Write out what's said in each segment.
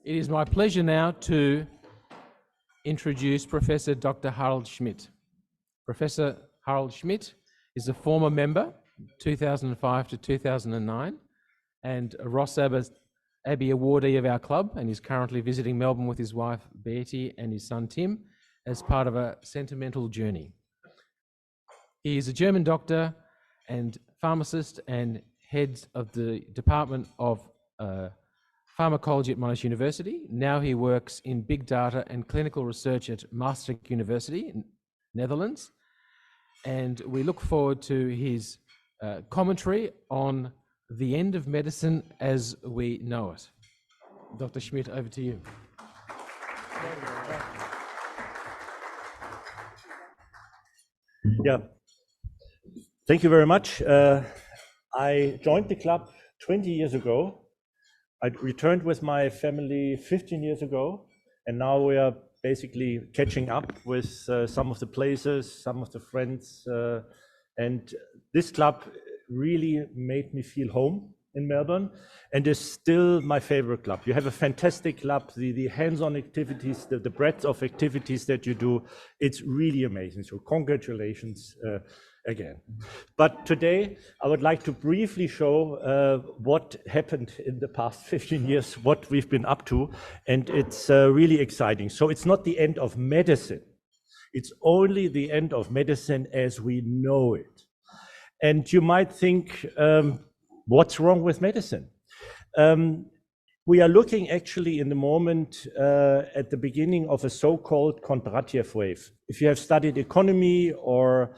It is my pleasure now to introduce Professor Dr. Harald Schmidt. Professor Harald Schmidt is a former member, 2005 to 2009, and a Ross Abbey awardee of our club, and is currently visiting Melbourne with his wife Betty and his son Tim as part of a sentimental journey. He is a German doctor and pharmacist and head of the Department of Pharmacology at Monash University. Now he works in big data and clinical research at Maastricht University in Netherlands. And we look forward to his commentary on the end of medicine as we know it. Dr. Schmidt, over to you. Yeah, thank you very much. I joined the club 20 years ago. I returned with my family 15 years ago, and now we are basically catching up with some of the places, some of the friends, and this club really made me feel home in Melbourne, and is still my favorite club. You have a fantastic club, the hands-on activities, the breadth of activities that you do, it's really amazing. So congratulations again. But today I would like to briefly show what happened in the past 15 years, what we've been up to, and it's really exciting. So it's not the end of medicine, it's only the end of medicine as we know it. And you might think, what's wrong with medicine? We are looking actually in the moment at the beginning of a so-called Kondratiev wave. If you have studied economy or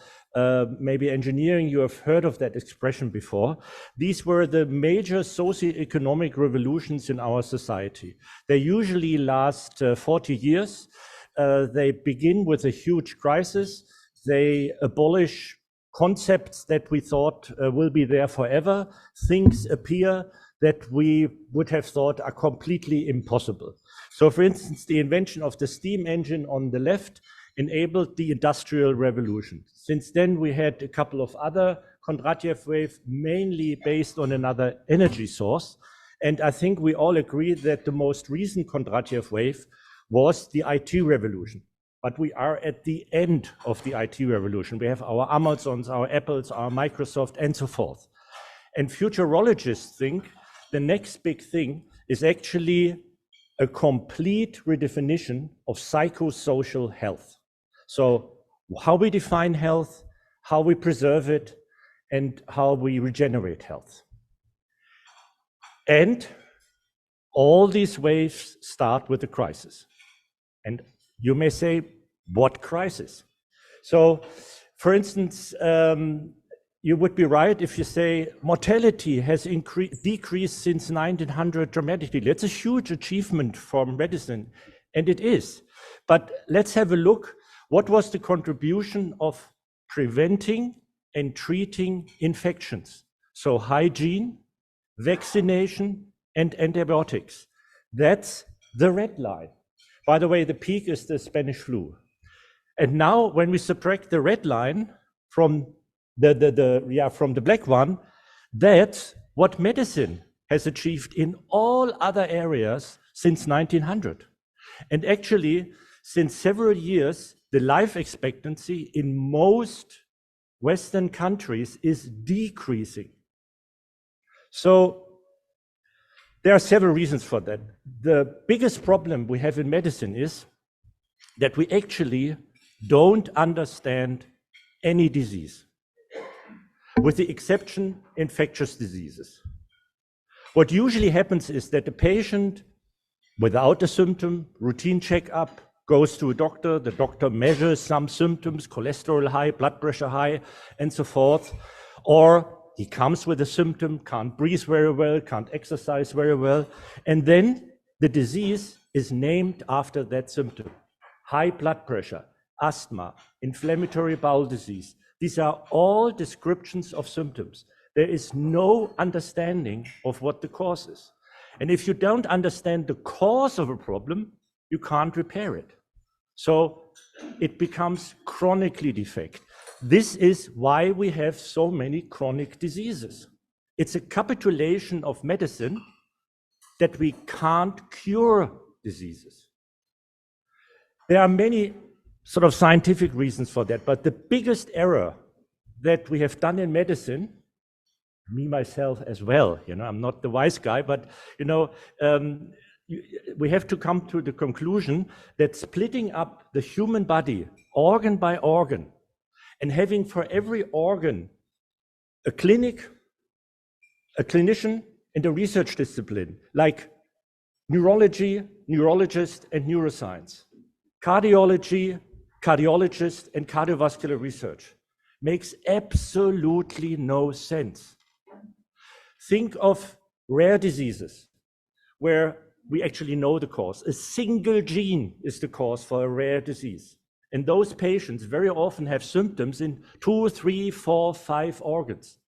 maybe engineering, you have heard of that expression before. These were the major socio-economic revolutions in our society. They usually last 40 years. They begin with a huge crisis. They abolish concepts that we thought will be there forever. Things appear that we would have thought are completely impossible. So for instance, the invention of the steam engine on the left enabled the Industrial Revolution. Since then, we had a couple of other Kondratiev waves, mainly based on another energy source. And I think we all agree that the most recent Kondratiev wave was the IT revolution. But we are at the end of the IT revolution. We have our Amazons, our Apples, our Microsoft, and so forth. And futurologists think the next big thing is actually a complete redefinition of psychosocial health. So how we define health, how we preserve it, and how we regenerate health. And all these waves start with a crisis. And you may say, what crisis? So, for instance, you would be right if you say mortality has decreased since 1900 dramatically. That's a huge achievement for medicine, and it is. But let's have a look. What was the contribution of preventing and treating infections? So hygiene, vaccination, and antibiotics. That's the red line. By the way, the peak is the Spanish flu. And now when we subtract the red line from the black one, that's what medicine has achieved in all other areas since 1900. And actually, since several years, the life expectancy in most Western countries is decreasing. So there are several reasons for that. The biggest problem we have in medicine is that we actually don't understand any disease, with the exception infectious diseases. What usually happens is that the patient, without a symptom, routine checkup, goes to a doctor, the doctor measures some symptoms, cholesterol high, blood pressure high, and so forth, or he comes with a symptom, can't breathe very well, can't exercise very well, and then the disease is named after that symptom. High blood pressure, asthma, inflammatory bowel disease. These are all descriptions of symptoms. There is no understanding of what the cause is. And if you don't understand the cause of a problem, you can't repair it. So it becomes chronically defect. This is why we have so many chronic diseases. It's a capitulation of medicine that we can't cure diseases. There are many sort of scientific reasons for that, but the biggest error that we have done in medicine, me myself as well, I'm not the wise guy, but we have to come to the conclusion that splitting up the human body organ by organ and having for every organ a clinic, a clinician, and a research discipline like neurology, neurologist, and neuroscience, cardiology, cardiologist, and cardiovascular research makes absolutely no sense. Think of rare diseases where we actually know the cause. A single gene is the cause for a rare disease. And those patients very often have symptoms in 2, 3, 4, 5 organs.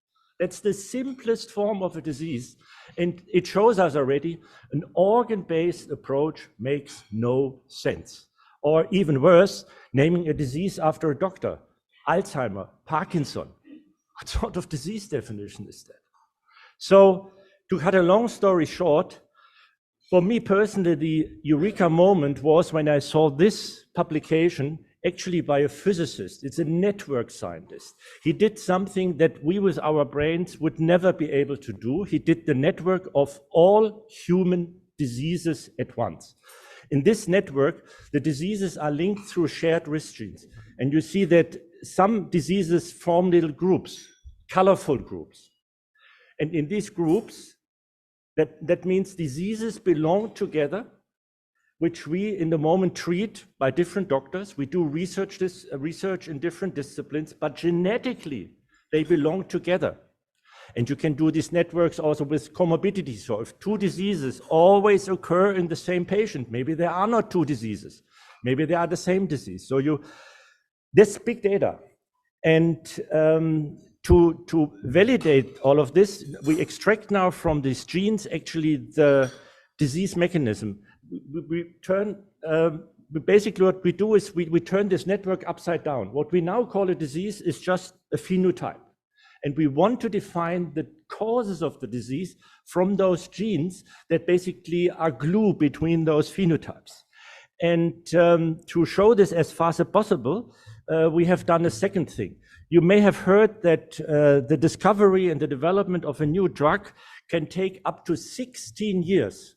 That's the simplest form of a disease. And it shows us already an organ-based approach makes no sense. Or even worse, naming a disease after a doctor. Alzheimer, Parkinson. What sort of disease definition is that? So, to cut a long story short, for me personally, the eureka moment was when I saw this publication actually by a physicist. It's a network scientist. He did something that we with our brains would never be able to do. He did the network of all human diseases at once. In this network, the diseases are linked through shared risk genes. And you see that some diseases form little groups, colorful groups. And in these groups, that means diseases belong together, which we in the moment treat by different doctors. We do research in different disciplines, but genetically they belong together. And you can do these networks also with comorbidities. So if two diseases always occur in the same patient, maybe there are not two diseases, maybe they are the same disease. So this big data. And to validate all of this, we extract now from these genes actually the disease mechanism. Basically what we do is we turn this network upside down. What we now call a disease is just a phenotype. And we want to define the causes of the disease from those genes that basically are glue between those phenotypes. And to show this as fast as possible, we have done a second thing. You may have heard that the discovery and the development of a new drug can take up to 16 years.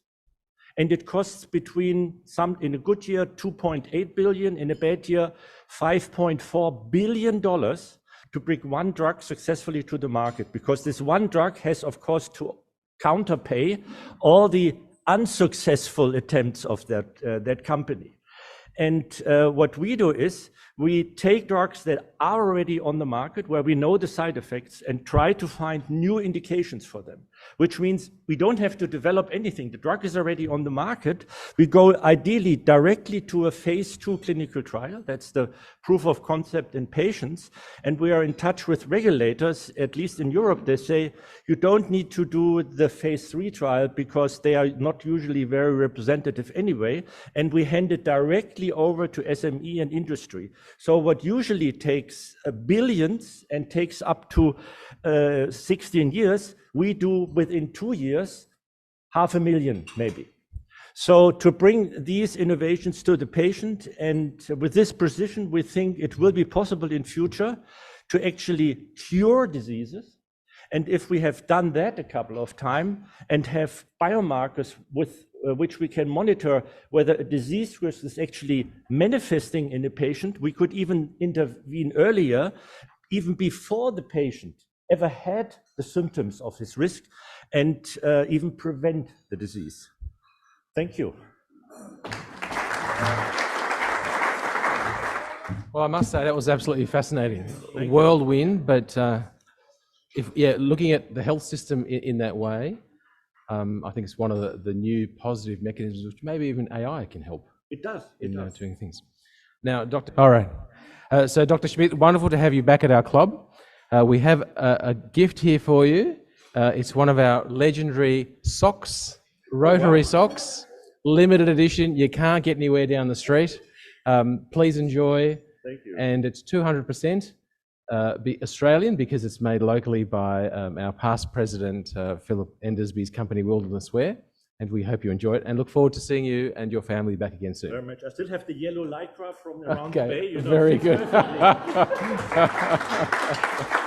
And it costs between in a good year, 2.8 billion, in a bad year, $5.4 billion to bring one drug successfully to the market. Because this one drug has, of course, to counterpay all the unsuccessful attempts of that company. And what we do is we take drugs that are already on the market where we know the side effects and try to find new indications for them, which means we don't have to develop anything. The drug is already on the market. We go ideally directly to a phase 2 clinical trial. That's the proof of concept in patients. And we are in touch with regulators, at least in Europe. They say you don't need to do the phase 3 trial because they are not usually very representative anyway. And we hand it directly over to SME and industry. So what usually takes billions and takes up to 16 years, we do within 2 years, 500,000 maybe. So to bring these innovations to the patient, and with this precision, we think it will be possible in future to actually cure diseases. And if we have done that a couple of times and have biomarkers with which we can monitor whether a disease risk is actually manifesting in a patient, we could even intervene earlier, even before the patient ever had the symptoms of his risk, and even prevent the disease. Thank you. Well, I must say that was absolutely fascinating. Whirlwind, but looking at the health system in that way, I think it's one of the new positive mechanisms which maybe even AI can help. It does. Doing things. Now, all right. So, Dr. Schmidt, wonderful to have you back at our club. We have a gift here for you. It's one of our legendary socks, Rotary socks, limited edition. You can't get anywhere down the street. Please enjoy. Thank you. And it's 200% Australian because it's made locally by our past president, Philip Endersby's company, Wilderness Wear. And we hope you enjoy it and look forward to seeing you and your family back again soon. Very much. I still have the yellow lycra from around the Okay, bay. You know, very good. perfectly.